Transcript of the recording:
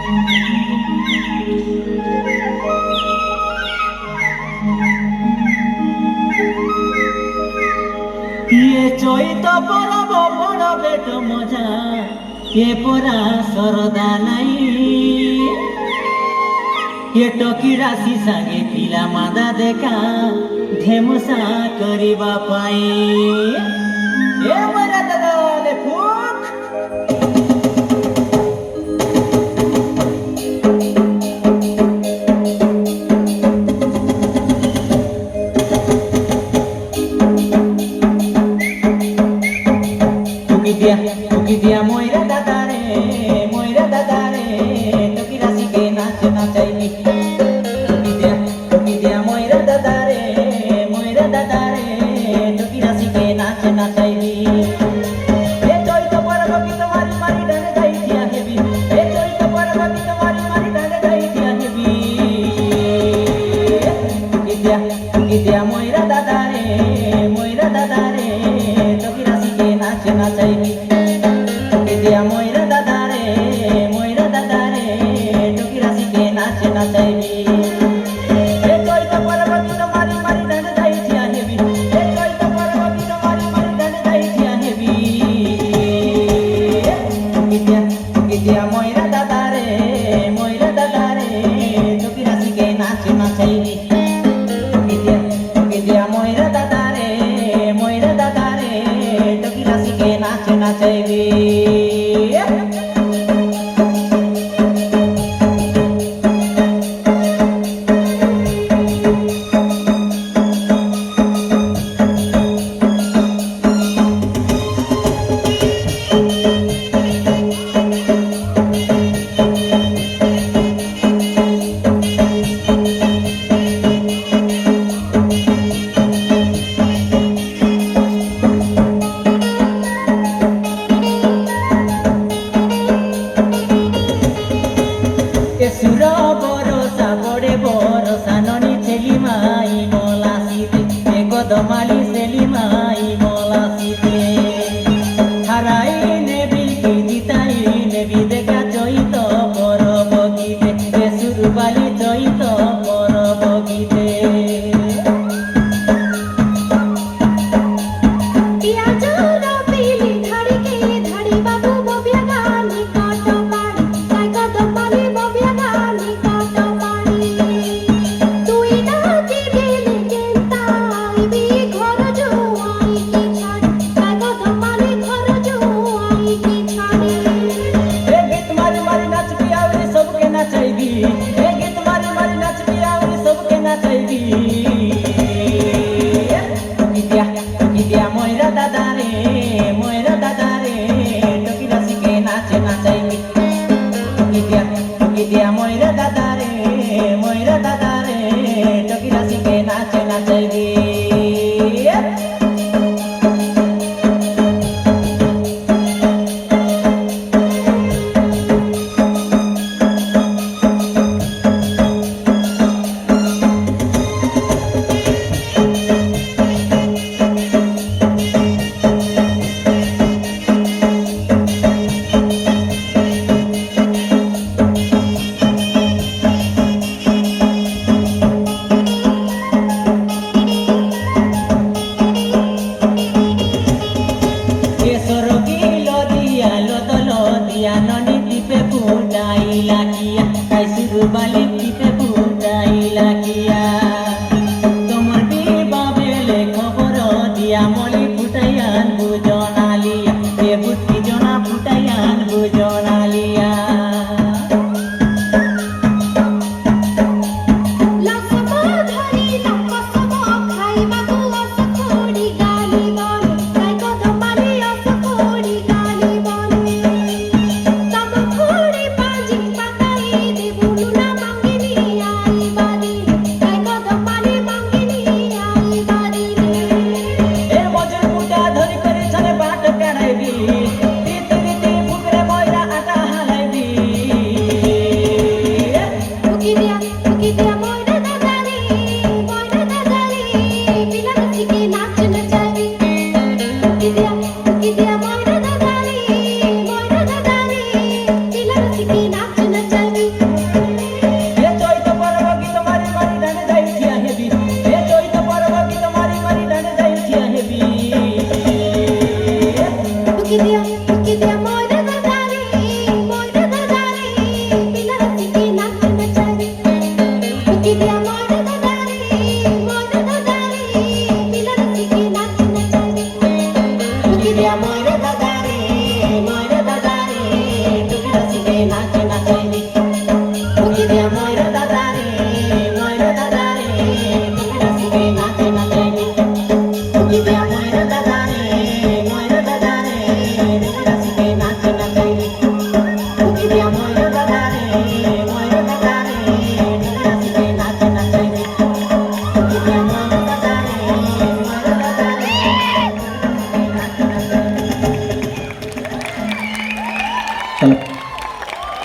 চৈত পরব পড়বে তো মজা এ পরা সরদা নাই এ টকি রাশি সাগে পিলা মাদা দেখা ঢেমসা করিবা পাই এ মরা দাদা লে ফুক টুকি দিয়া ময়রা দাদা রে টুকি রাশিকে নাচ নাচাইবি টুকি দিয়া ময়রা দাদা রে টুকি রাশিকে নাচ নাচাইবি এ চৈত পরব কি তোমারি মারি ডানে যাই দিয়া হেবি এ চৈত পরব কি তোমারি মারি ডানে যাই দিয়া হেবি টুকি দিয়া ময়রা দাদা রে টুকি রাশিকে নাচ নাচাইবি ময়রা দাদা রে টুকি রাশিকে নাচ নাচাইবি এ চৈত পরব কি তোমারি মারি ডানে যাই দিয়া হেবি এ চৈত পরব কি তোমারি মারি ডানে যাই দিয়া হেবি টুকি দিয়া ময়রা দাদা রে টুকি রাশিকে নাচ নাচাইবি টুকি দিয়া ময়রা দাদা রে টুকি রাশিকে নাচ নাচাইবি সুরা বরসা বড়ে বরসা ননি ছেলি মাই মলাসিতে গদমালি ছেলি মাই মলাসিতে হারাই নেবি কি জিতাই নেবি দেখা চৈত পরব গীতে সুরবালি চৈত পরব গীতে টুকি দিয়া ময়রা দাদা রে টুকি রাশিকে নাচ নাচাইবি টুকি দিয়া ময়রা দাদা রে টুকি রাশিকে নাচ নাচাইবি ননি টিপে ফুটাইলা কিয়া কাই সুরবালি টিপে ফুটাইলা কিয়া